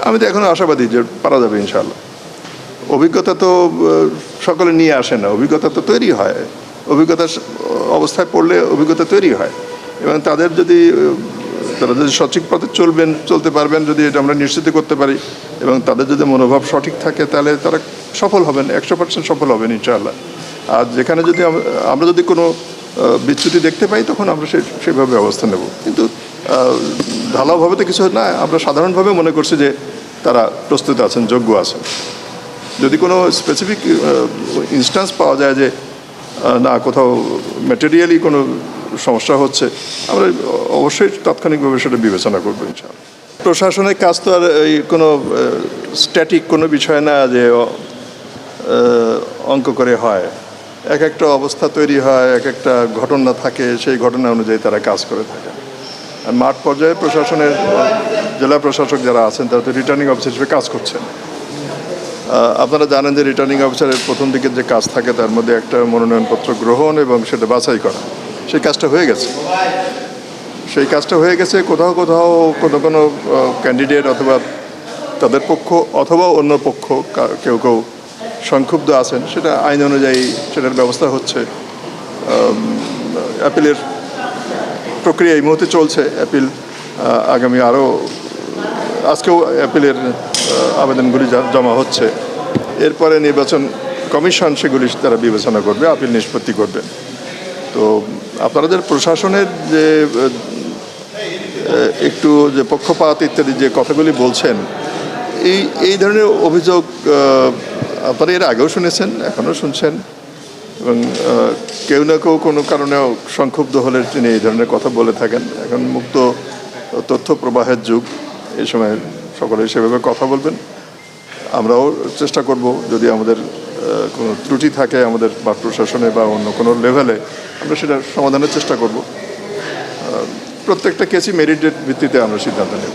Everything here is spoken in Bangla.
আমি তো এখনও আশাবাদী যে পারা যাবে ইনশাআল্লাহ। অভিজ্ঞতা তো সকলে নিয়ে আসে না, অভিজ্ঞতা তো তৈরি হয়। অভিজ্ঞতার অবস্থায় পড়লে অভিজ্ঞতা তৈরি হয়, এবং তারা যদি সঠিক পথে চলতে পারবেন, যদি এটা আমরা নিশ্চিত করতে পারি, এবং তাদের যদি মনোভাব সঠিক থাকে, তাহলে তারা সফল হবেন, 100% সফল হবেন ইনশাআল্লাহ। আর যেখানে যদি আমরা যদি কোনো বিচ্যুতি দেখতে পাই, তখন আমরা সেভাবে ব্যবস্থা নেব। কিন্তু ঢালাওভাবে তো কিছু না, আমরা সাধারণভাবে মনে করছি যে তারা প্রস্তুত আছেন, যোগ্য আছেন। যদি কোনো স্পেসিফিক ইনস্ট্যান্স পাওয়া যায় যে না, কোথাও ম্যাটেরিয়ালি কোনো সমস্যা হচ্ছে, আমরা অবশ্যই তাৎক্ষণিকভাবে সেটা বিবেচনা করবো ইনশাআল্লাহ। প্রশাসনের কাজ তো আর এই কোনো স্ট্যাটিক কোনো বিষয় না যে অঙ্ক করে হয়। এক একটা অবস্থা তৈরি হয়, এক একটা ঘটনা থাকে, সেই ঘটনা অনুযায়ী তারা কাজ করে থাকে। আর মাঠ পর্যায়ে প্রশাসনের জেলা প্রশাসক যারা আছেন, তারা তো রিটার্নিং অফিসার হিসেবে কাজ করছেন। আপনারা জানেন যে রিটার্নিং অফিসারের প্রথম দিকের যে কাজ থাকে, তার মধ্যে একটা মনোনয়নপত্র গ্রহণ এবং সেটা বাছাই করা, সেই কাজটা হয়ে গেছে। কোথাও কোথাও কোনো ক্যান্ডিডেট অথবা তাদের পক্ষ অথবা অন্য পক্ষ কেউ সংক্ষুব্ধ আছেন, সেটা আইন অনুযায়ী সেটার ব্যবস্থা হচ্ছে। অ্যাপিলের প্রক্রিয়া এই মুহূর্তে চলছে। অ্যাপিল আগামী আজকেও অ্যাপিলের আবেদনগুলি জমা হচ্ছে। এরপরে নির্বাচন কমিশন সেগুলি তারা বিবেচনা করবে, আপিল নিষ্পত্তি করবেন। তো আপনাদের প্রশাসনের যে একটু যে পক্ষপাত ইত্যাদি যে কথাগুলি বলছেন, এই ধরনের অভিযোগ আপনারা এর আগেও শুনেছেন, এখনও শুনছেন, এবং কেউ না কেউ কোনো কারণেও সংক্ষুব্ধ হলে তিনি এই ধরনের কথা বলে থাকেন। এখন মুক্ত তথ্য প্রবাহের যুগ, এই সময় সকলে সেভাবে কথা বলবেন। আমরাও চেষ্টা করব, যদি আমাদের কোনো ত্রুটি থাকে আমাদের বা প্রশাসনে বা অন্য কোনো লেভেলে, আমরা সেটার সমাধানের চেষ্টা করব। প্রত্যেকটা কেসই মেরিটের ভিত্তিতে আমরা সিদ্ধান্ত নেব।